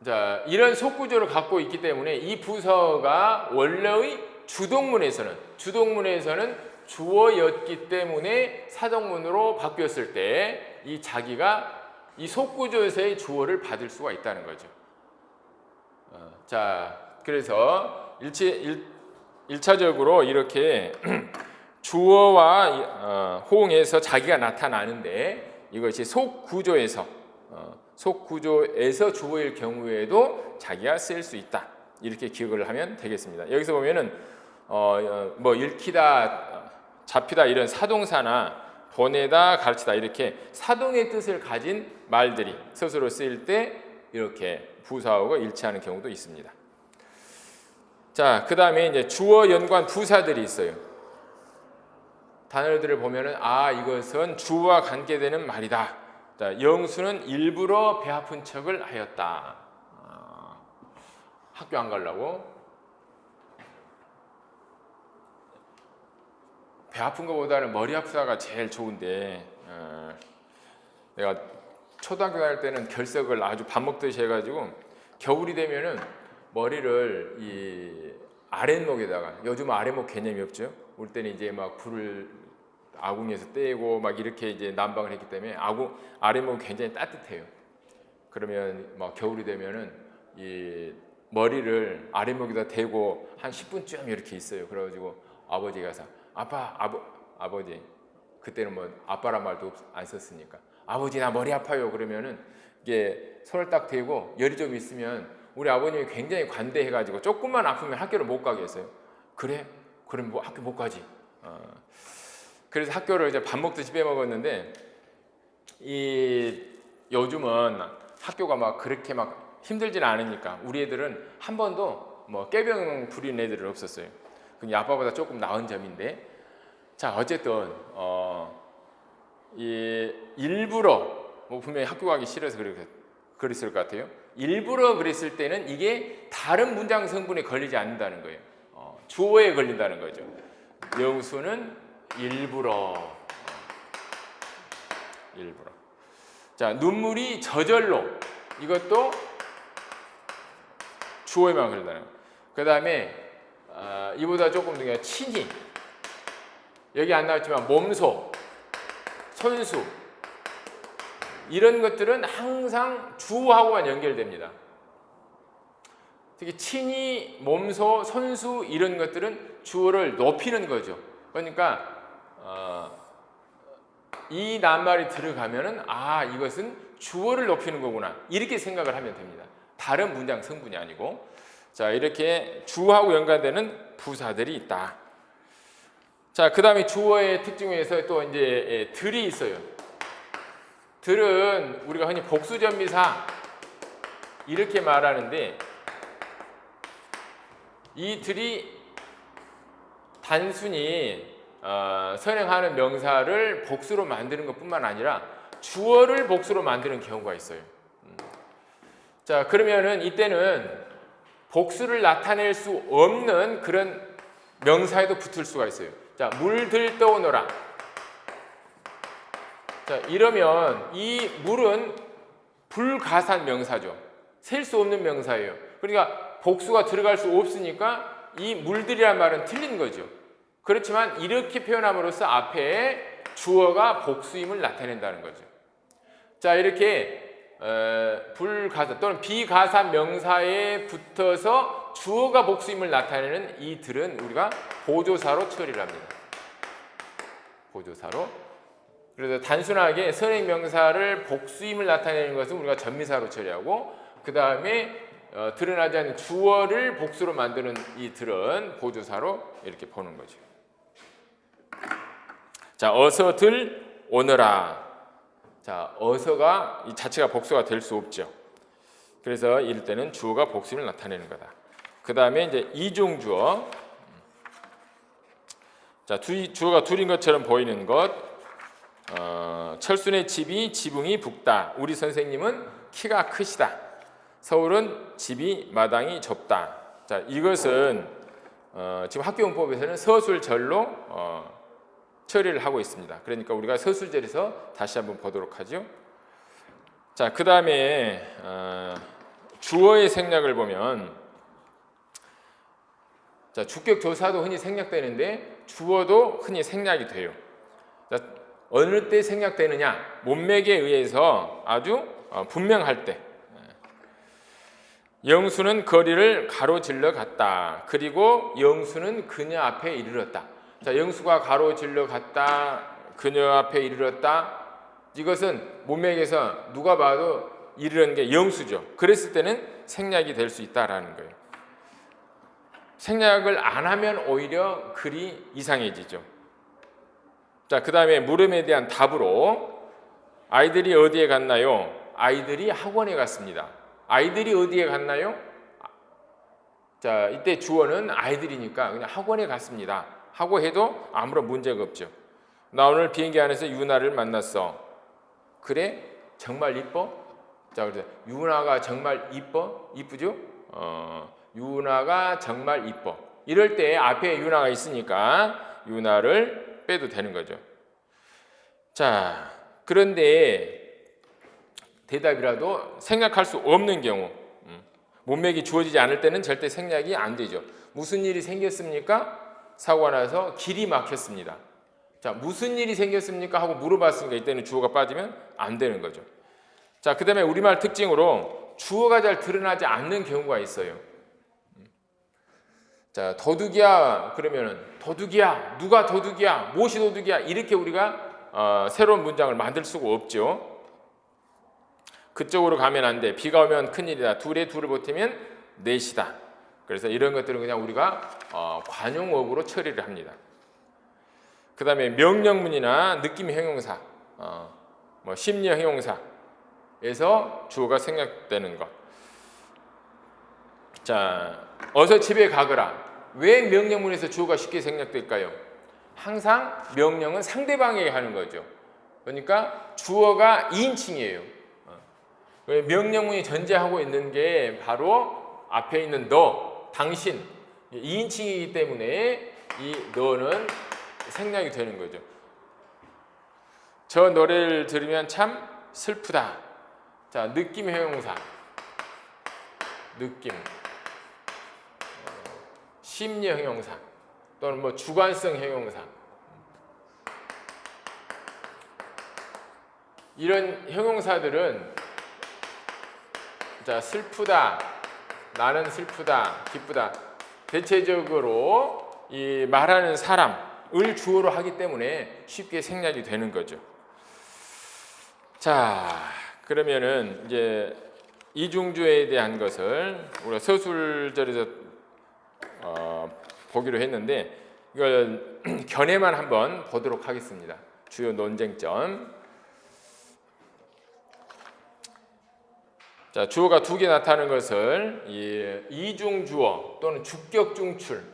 자, 이런 속구조를 갖고 있기 때문에 이 부서가 원래의 주동문에서는 주어였기 때문에 사동문으로 바뀌었을 때 이 자기가 이 속구조에서의 주어를 받을 수가 있다는 거죠. 자, 그래서 1차적으로 이렇게 주어와 호응해서 자기가 나타나는데 이것이 속구조에서 주어일 경우에도 자기가 쓰일 수 있다. 이렇게 기억을 하면 되겠습니다. 여기서 보면은 읽히다, 잡히다 이런 사동사나 보내다, 가르치다 이렇게 사동의 뜻을 가진 말들이 스스로 쓰일 때 이렇게 부사어가 일치하는 경우도 있습니다. 자, 그 다음에 이제 주어 연관 부사들이 있어요. 단어들을 보면은 이것은 주어와 관계되는 말이다. 자, 영수는 일부러 배 아픈 척을 하였다. 학교 안 가려고. 배 아픈 것보다는 머리 아프다가 제일 좋은데, 내가 초등학교 다닐 때는 결석을 아주 밥 먹듯이 해가지고 겨울이 되면은 머리를 이 아랫목에다가, 요즘 아랫목 개념이 없죠. 올 때는 이제 막 불을 아궁이에서 떼고 막 이렇게 이제 난방을 했기 때문에 아랫목이 굉장히 따뜻해요. 그러면 막 겨울이 되면은 이 머리를 아랫목에다 대고 한 10분쯤 이렇게 있어요. 그래가지고 아버지가 가서 아버지, 그때는 뭐 아빠란 말도 안 썼으니까, 아버지 나 머리 아파요. 그러면은 이게 손을 딱 대고 열이 좀 있으면 우리 아버님이 굉장히 관대해가지고 조금만 아프면 학교를 못 가게 했어요. 그래? 그럼 뭐 학교 못 가지. 그래서 학교를 이제 밥 먹듯이 빼먹었는데, 요즘은 학교가 막 그렇게 막 힘들지는 않으니까 우리 애들은 한 번도 뭐 깨병 부리는 애들은 없었어요. 그게 아빠보다 조금 나은 점인데, 자, 어쨌든 일부러 분명히 학교 가기 싫어서 그랬을 것 같아요. 일부러 그랬을 때는 이게 다른 문장 성분에 걸리지 않는다는 거예요. 주어에 걸린다는 거죠. 영수는 일부러. 자, 눈물이 저절로, 이것도 주어에만 걸린다는 거예요. 그 다음에 이보다 조금 더 친히, 여기 안 나왔지만 몸소, 손수, 이런 것들은 항상 주어하고만 연결됩니다. 특히 친히, 몸소, 손수 이런 것들은 주어를 높이는 거죠. 그러니까 이 낱말이 들어가면은 이것은 주어를 높이는 거구나, 이렇게 생각을 하면 됩니다. 다른 문장 성분이 아니고. 자, 이렇게 주어하고 연관되는 부사들이 있다. 자, 그 다음에 주어의 특징 중에서 또 이제 들이 있어요. 들은 우리가 흔히 복수전미사 이렇게 말하는데, 이 들이 단순히 선행하는 명사를 복수로 만드는 것뿐만 아니라 주어를 복수로 만드는 경우가 있어요. 자, 그러면은 이때는 복수를 나타낼 수 없는 그런 명사에도 붙을 수가 있어요. 자, 물들 떠오너라. 자, 이러면 이 물은 불가산 명사죠. 셀 수 없는 명사예요. 그러니까 복수가 들어갈 수 없으니까 이 물들이란 말은 틀린 거죠. 그렇지만 이렇게 표현함으로써 앞에 주어가 복수임을 나타낸다는 거죠. 자, 이렇게 불가산 또는 비가산 명사에 붙어서 주어가 복수임을 나타내는 이 들은 우리가 보조사로 처리를 합니다. 보조사로. 그래서 단순하게 선행 명사를 복수임을 나타내는 것은 우리가 전미사로 처리하고, 그 다음에 드러나지 않는 주어를 복수로 만드는 이 들은 보조사로 이렇게 보는 거죠. 자, 어서 들 오너라. 자, 어서가 이 자체가 복수가 될 수 없죠. 그래서 이럴 때는 주어가 복수임을 나타내는 거다. 그 다음에 이제 이중주어. 자, 주어가 둘인 것처럼 보이는 것. 철순의 집이 지붕이 붓다. 우리 선생님은 키가 크시다. 서울은 집이 마당이 좁다. 자, 이것은 지금 학교용법에서는 서술절로 처리를 하고 있습니다. 그러니까 우리가 서술절에서 다시 한번 보도록 하죠. 자, 그 다음에 주어의 생략을 보면, 자, 주격조사도 흔히 생략되는데 주어도 흔히 생략이 돼요. 자, 어느 때 생략되느냐? 문맥에 의해서 아주 분명할 때. 영수는 거리를 가로질러 갔다. 그리고 영수는 그녀 앞에 이르렀다. 자, 영수가 가로질러 갔다. 그녀 앞에 이르렀다. 이것은 문맥에서 누가 봐도 이르는 게 영수죠. 그랬을 때는 생략이 될 수 있다라는 거예요. 생략을 안 하면 오히려 글이 이상해지죠. 자, 그 다음에 물음에 대한 답으로, 아이들이 어디에 갔나요? 아이들이 학원에 갔습니다. 아이들이 어디에 갔나요? 자, 이때 주어는 아이들이니까 그냥 학원에 갔습니다 하고 해도 아무런 문제가 없죠. 나 오늘 비행기 안에서 유나를 만났어. 그래? 정말 이뻐? 자, 그래서 유나가 정말 이뻐? 이쁘죠? 유나가 정말 이뻐. 이럴 때 앞에 유나가 있으니까 유나를 빼도 되는 거죠. 자, 그런데 대답이라도 생략할 수 없는 경우, 문맥이 주어지지 않을 때는 절대 생략이 안 되죠. 무슨 일이 생겼습니까? 사고가 나서 길이 막혔습니다. 자, 무슨 일이 생겼습니까? 하고 물어봤으니까 이때는 주어가 빠지면 안 되는 거죠. 자, 그 다음에 우리말 특징으로 주어가 잘 드러나지 않는 경우가 있어요. 자, 도둑이야 그러면은 도둑이야, 누가 도둑이야, 무엇이 도둑이야, 이렇게 우리가 새로운 문장을 만들 수가 없죠. 그쪽으로 가면 안 돼. 비가 오면 큰일이다. 둘에 둘을 보태면 넷이다. 그래서 이런 것들은 그냥 우리가 관용어구로 처리를 합니다. 그 다음에 명령문이나 느낌 형용사, 뭐 심리 형용사에서 주어가 생략되는 것. 자, 어서 집에 가거라. 왜 명령문에서 주어가 쉽게 생략될까요? 항상 명령은 상대방에게 하는 거죠. 그러니까 주어가 2인칭이에요. 명령문이 전제하고 있는 게 바로 앞에 있는 너, 당신, 2인칭이기 때문에 이 너는 생략이 되는 거죠. 저 노래를 들으면 참 슬프다. 자, 느낌 형용사, 느낌, 심리 형용사, 또는 뭐 주관성 형용사, 이런 형용사들은 자, 슬프다, 나는 슬프다, 기쁘다, 대체적으로 이 말하는 사람을 주어로 하기 때문에 쉽게 생략이 되는 거죠. 자, 그러면은 이제 이중주어에 대한 것을 우리가 서술절에서 보기로 했는데 이걸 견해만 한번 보도록 하겠습니다. 주요 논쟁점. 자, 주어가 두 개 나타나는 것을 이중주어 또는 주격중출,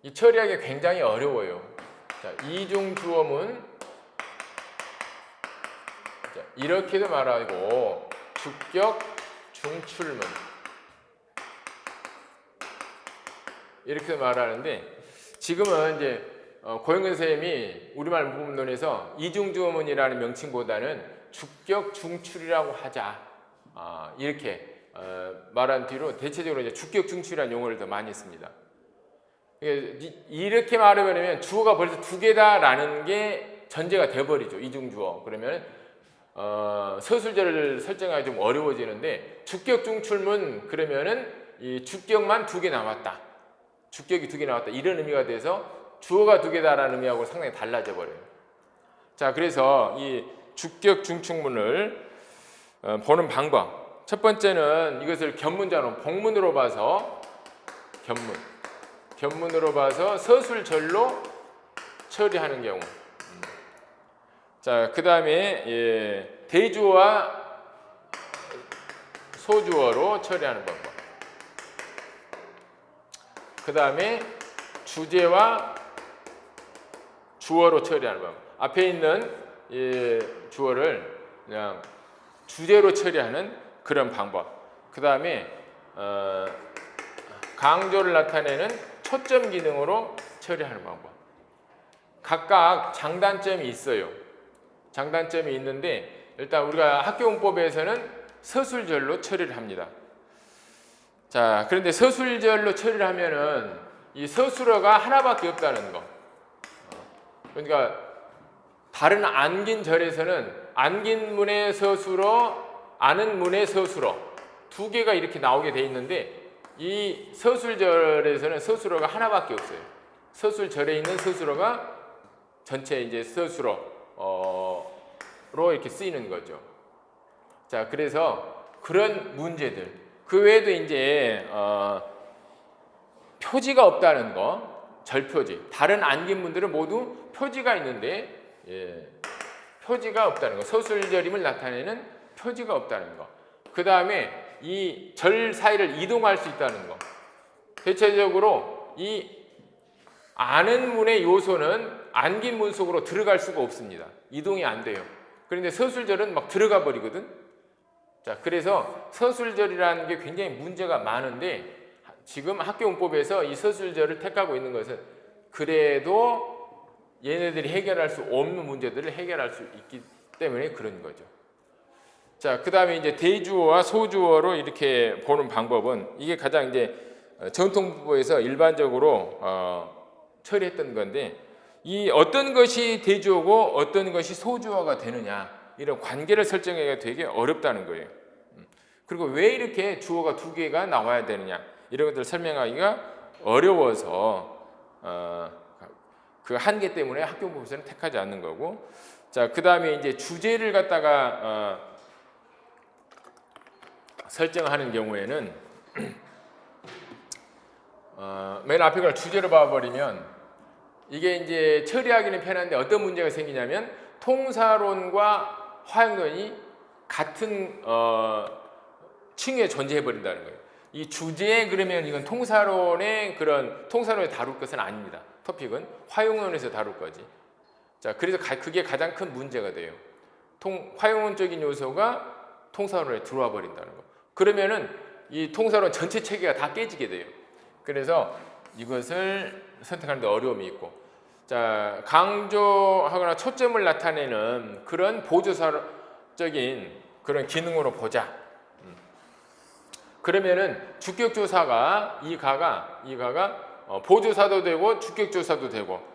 이 처리하기 굉장히 어려워요. 자, 이중주어문, 자, 이렇게도 말하고 주격중출문 이렇게도 말하는데, 지금은 이제 고영근 선생님이 우리말 부분론에서 이중주어문이라는 명칭보다는 주격중출이라고 하자, 이렇게 말한 뒤로 대체적으로 이제 주격중출이라는 용어를 더 많이 씁니다. 이렇게 말해버리면 주어가 벌써 두 개다라는 게 전제가 돼버리죠. 이중주어. 그러면 서술절을 설정하기 좀 어려워지는데, 주격중출문 그러면은 이 주격만 두 개 나왔다, 주격이 두 개 나왔다, 이런 의미가 돼서 주어가 두 개다라는 의미하고 상당히 달라져 버려요. 자, 그래서 이 주격중출문을 보는 방법, 첫 번째는 이것을 견문자로, 복문으로 봐서 견문으로 봐서 서술절로 처리하는 경우. 자, 그 다음에 대주어와 소주어로 처리하는 방법. 그 다음에 주제와 주어로 처리하는 방법. 앞에 있는 주어를 그냥 주제로 처리하는 그런 방법. 그 다음에 강조를 나타내는 초점 기능으로 처리하는 방법. 각각 장단점이 있어요. 장단점이 있는데, 일단 우리가 학교문법에서는 서술절로 처리를 합니다. 자, 그런데 서술절로 처리를 하면은 이 서술어가 하나밖에 없다는 거. 그러니까 다른 안긴 절에서는 안긴 문의 서술어, 아는 문의 서술어 두 개가 이렇게 나오게 돼 있는데, 이 서술절에서는 서술어가 하나밖에 없어요. 서술절에 있는 서술어가 전체 이제 서술어로 이렇게 쓰이는 거죠. 자, 그래서 그런 문제들, 그 외에도 이제 표지가 없다는 거, 절표지. 다른 안긴문들은 모두 표지가 있는데 표지가 없다는 거, 서술절임을 나타내는 표지가 없다는 거. 그 다음에 이 절 사이를 이동할 수 있다는 거. 대체적으로 이 아는 문의 요소는 안긴 문 속으로 들어갈 수가 없습니다. 이동이 안 돼요. 그런데 서술절은 막 들어가 버리거든. 자, 그래서 서술절이라는 게 굉장히 문제가 많은데, 지금 학교문법에서 이 서술절을 택하고 있는 것은 그래도 얘네들이 해결할 수 없는 문제들을 해결할 수 있기 때문에 그런 거죠. 자, 그 다음에 이제 대주어와 소주어로 이렇게 보는 방법은, 이게 가장 이제 전통문법에서 일반적으로 처리했던 건데, 이 어떤 것이 대주어고 어떤 것이 소주어가 되느냐, 이런 관계를 설정하기가 되게 어렵다는 거예요. 그리고 왜 이렇게 주어가 두 개가 나와야 되느냐, 이런 것들을 설명하기가 어려워서 그 한계 때문에 학교문법에서는 택하지 않는 거고. 자, 그 다음에 이제 주제를 갖다가 설정하는 경우에는 맨 앞에 걸 주제로 봐버리면 이게 이제 처리하기는 편한데, 어떤 문제가 생기냐면 통사론과 화형론이 같은 층에 존재해 버린다는 거예요. 이 주제에, 그러면 이건 통사론의 그런 통사론에 다룰 것은 아닙니다. 토픽은 화용론에서 다룰 거지. 자, 그래서 그게 가장 큰 문제가 돼요. 화용론적인 요소가 통사론에 들어와 버린다는 거. 그러면은 이 통사론 전체 체계가 다 깨지게 돼요. 그래서 이것을 선택하는데 어려움이 있고, 자, 강조하거나 초점을 나타내는 그런 보조사적인 그런 기능으로 보자. 그러면은 주격조사가 이 가가 보조사도 되고 주격조사도 되고,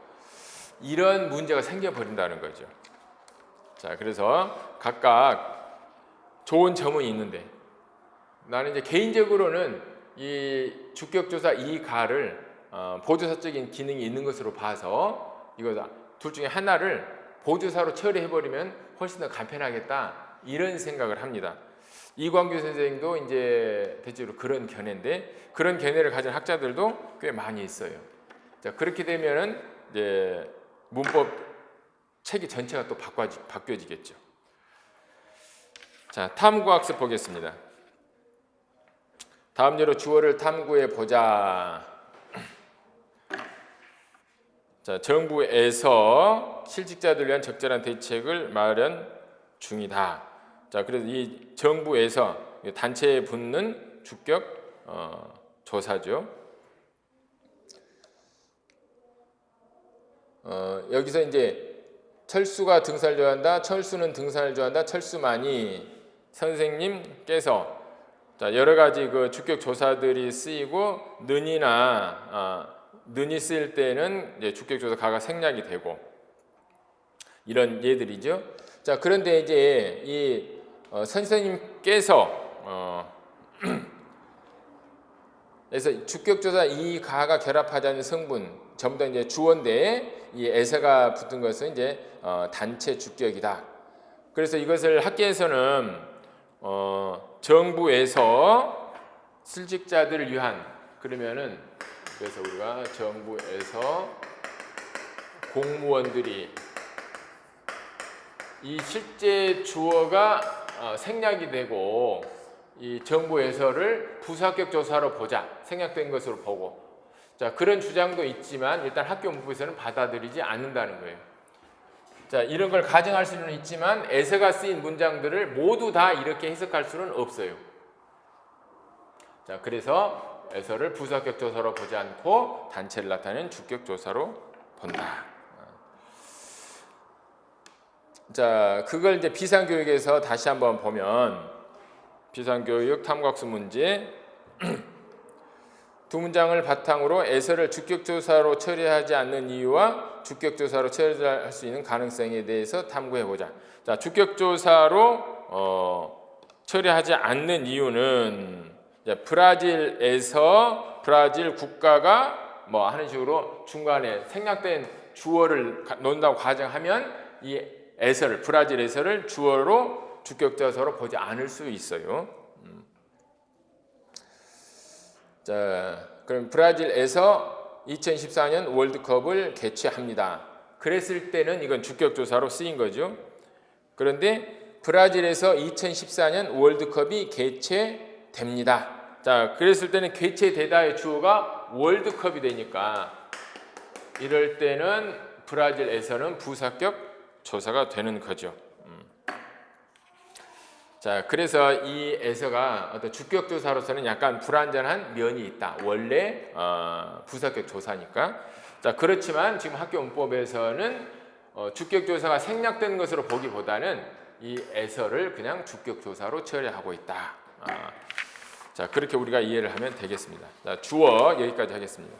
이런 문제가 생겨버린다는 거죠. 자, 그래서 각각 좋은 점은 있는데, 나는 이제 개인적으로는 이 주격조사 이 가를 보조사적인 기능이 있는 것으로 봐서 이거 둘 중에 하나를 보조사로 처리해버리면 훨씬 더 간편하겠다, 이런 생각을 합니다. 이광규 선생도 이제 대체로 그런 견해인데 그런 견해를 가진 학자들도 꽤 많이 있어요. 자, 그렇게 되면은 이제 문법 체계 전체가 또 바뀌어지겠죠. 자, 탐구학습 보겠습니다. 다음 예로 주어를 탐구해 보자. 자, 정부에서 실직자들 위한 적절한 대책을 마련 중이다. 자, 그래서 이 정부에서 단체에 붙는 주격 조사죠. 여기서 이제 철수가 등산을 좋아한다. 철수는 등산을 좋아한다. 철수만이 선생님께서 자, 여러 가지 그 주격 조사들이 쓰이고 는이 쓰일 때는 이제 주격 조사 가가 생략이 되고 이런 예들이죠. 자, 그런데 이제 이 선생님께서 그래서 주격 조사 이 가가 결합하지 않는 성분 전부 다 이제 주어인데 이 에서가 붙은 것은 이제 단체 주격이다. 그래서 이것을 학계에서는 정부에서 실직자들을 위한 그러면은 그래서 우리가 정부에서 공무원들이 이 실제 주어가 생략이 되고 이 정부에서를 부사격 조사로 보자 생략된 것으로 보고 자 그런 주장도 있지만 일단 학교 문부에서는 받아들이지 않는다는 거예요. 자 이런 걸 가정할 수는 있지만 에서가 쓰인 문장들을 모두 다 이렇게 해석할 수는 없어요. 자 그래서 에서를 부사격 조사로 보지 않고 단체를 나타내는 주격 조사로 본다. 자 그걸 이제 비상교육에서 다시 한번 보면 비상교육 탐구학습 문제 두 문장을 바탕으로 에서를 주격조사로 처리하지 않는 이유와 주격조사로 처리할 수 있는 가능성에 대해서 탐구해보자. 자, 주격조사로 처리하지 않는 이유는 브라질에서 브라질 국가가 뭐 하는 식으로 중간에 생략된 주어를 놓는다고 가정하면 이 에서를 브라질 에서를 주어로 주격조사로 보지 않을 수 있어요. 자, 그럼 브라질에서 2014년 월드컵을 개최합니다. 그랬을 때는 이건 주격조사로 쓰인 거죠. 그런데 브라질에서 2014년 월드컵이 개최됩니다. 자, 그랬을 때는 개최되다의 주어가 월드컵이 되니까 이럴 때는 브라질에서는 부사격 조사가 되는 거죠. 자, 그래서 이 에서가 어떤 주격 조사로서는 약간 불완전한 면이 있다. 원래 부사격 조사니까. 자, 그렇지만 지금 학교 문법에서는 주격 조사가 생략된 것으로 보기보다는 이 에서를 그냥 주격 조사로 처리하고 있다. 자, 그렇게 우리가 이해를 하면 되겠습니다. 자, 주어 여기까지 하겠습니다.